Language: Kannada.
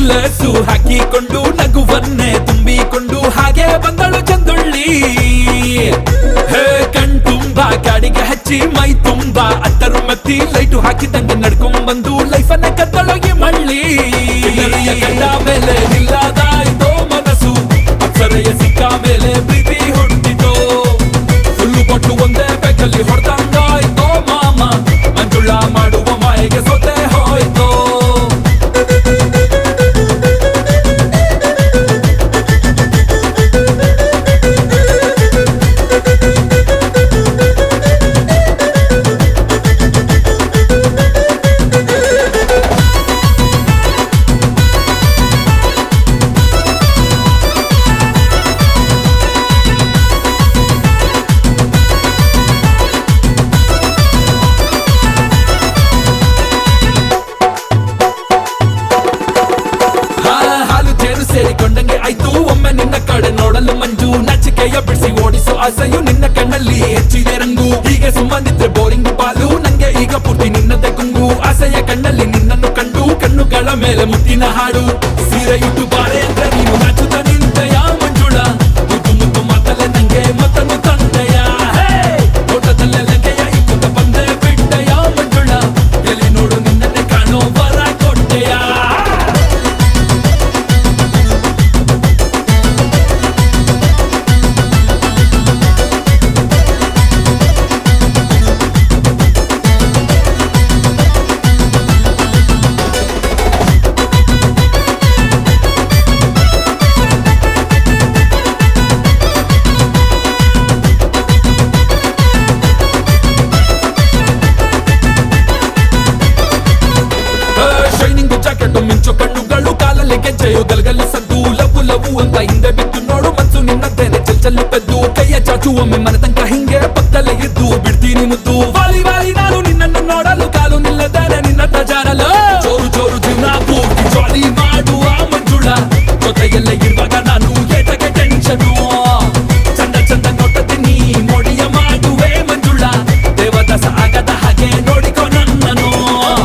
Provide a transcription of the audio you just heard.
ನೆಕ್ಲೆಸ್ಸು ಹಾಕಿಕೊಂಡು ನಗುವನ್ನೇ ತುಂಬಿಕೊಂಡು ಹಾಗೆ ಬಂದಳು ಚಂದುಳ್ಳಿ. ಹೇ ಕಣ್ ತುಂಬಾ ಕಾಡಿಗೆ ಹಚ್ಚಿ ಮೈ ತುಂಬಾ ಅತ್ತರು ಮತ್ತಿ ಲೈಟು ಹಾಕಿದಂಗೆ ನಡ್ಕೊಂಡ್ ಬಂದು ಲೈಫನ್ನ ಕತ್ತಳೊಗಿ ಮಳ್ಳಿ. ಕಂಡ ಮೇಲೆ ನಿಲ್ಲದಾಯ್ತೋ ಮನಸ್ಸು, ಅಪ್ಸರೆಯ ಸಿಕ್ಕ ಮೇಲೆ ಪ್ರೀತಿ ಹುಟ್ಟಿತೋ. ಸುಳ್ಳು ಕೊಟ್ಟು ಒಂದೇ ಬೆಕ್ಕಲ್ಲಿ ಹೊಡೆದಂಗಾಯ್ತೋ ಮಾಮ, ಮಂಜುಳ ಮಾಡುವ ಮಾಯೆಗೆ ಸೋತೆ ಹೋಯ್ತೋ. ಸೇರಿಕೊಂಡಂಗೆ ಆಯ್ತು ಒಮ್ಮೆ ನಿನ್ನ ಕಡೆ ನೋಡಲು ಮಂಜು. ನಾಚಿಕೆಯ ಬಿಡಿಸಿ ಓಡಿಸೋ ಆಸೆಯು ನಿನ್ನ ಕಣ್ಣಲ್ಲಿ ಹೆಚ್ಚಿದೆ ರಂಗು. ಹೀಗೆ ಸುಮ್ಮನಿದ್ರೆ ಬೋರಿಂಗ್ ಪಾಲು, ನಂಗೆ ಈಗ ಪೂರ್ತಿ ನಿನ್ನದೇ ಗುಂಗು. ಆಸೆಯ ಕಣ್ಣಲ್ಲಿ ನಿನ್ನನ್ನು ಕಂಡು ಕಣ್ಣುಗಳ ಮೇಲೆ ಮುತ್ತಿನ ಹಾಡು. ಸೀರೆಯುಟ್ಟು ಬಾರೆ ಅಂದ್ರೆ ನೀನು ನಾಚುತ್ತ ನಿಂತೆಯ ಮಂಜುಳ, ಮುದ್ದು ಮುದ್ದು ಮಾತಲ್ಲೇ ನಂಗೆ ಮತ್ತನ್ನು ತಂದೆಯ. ತೋಟದಲ್ಲೇ ಲಂಕೆಯ ಇಕ್ಕುತ್ತ ಬಂದೆ ಬಿಟ್ಟೆಯ ಮಂಜುಳ, ಎಲ್ಲಿ ನೋಡು ನಿನ್ನನ್ನೇ ಕಾಣೋ ವರ ಕೊಟ್ಟೆಯ. ಮಿಂಚು ಕಣ್ಣುಗಳು ಕಾಲಲ್ಲಿ ಗೆಜ್ಜೆಯು ಗಲ್ಗಲ್ಲು ಸದ್ದು. ಲವು ಲವು ಅಂತ ಹಿಂದೆ ಬಿದ್ದು ನೋಡು ಮನ್ಸು ನಿನ್ನದ್ದೇನೆ ಚಲ್ಚಲ್ಲು ಪೆದ್ದು. ಕೈಯ ಚಾಚು ಒಮ್ಮೆ ಮನತಂಕ ಹಿಂಗೆ ಪಕ್ಕದಲ್ಲೇ ಇದ್ದು ಬಿಡ್ತೀನಿ ಮುದ್ದು. ವಾಲಿ ವಾಲಿ ನಾನು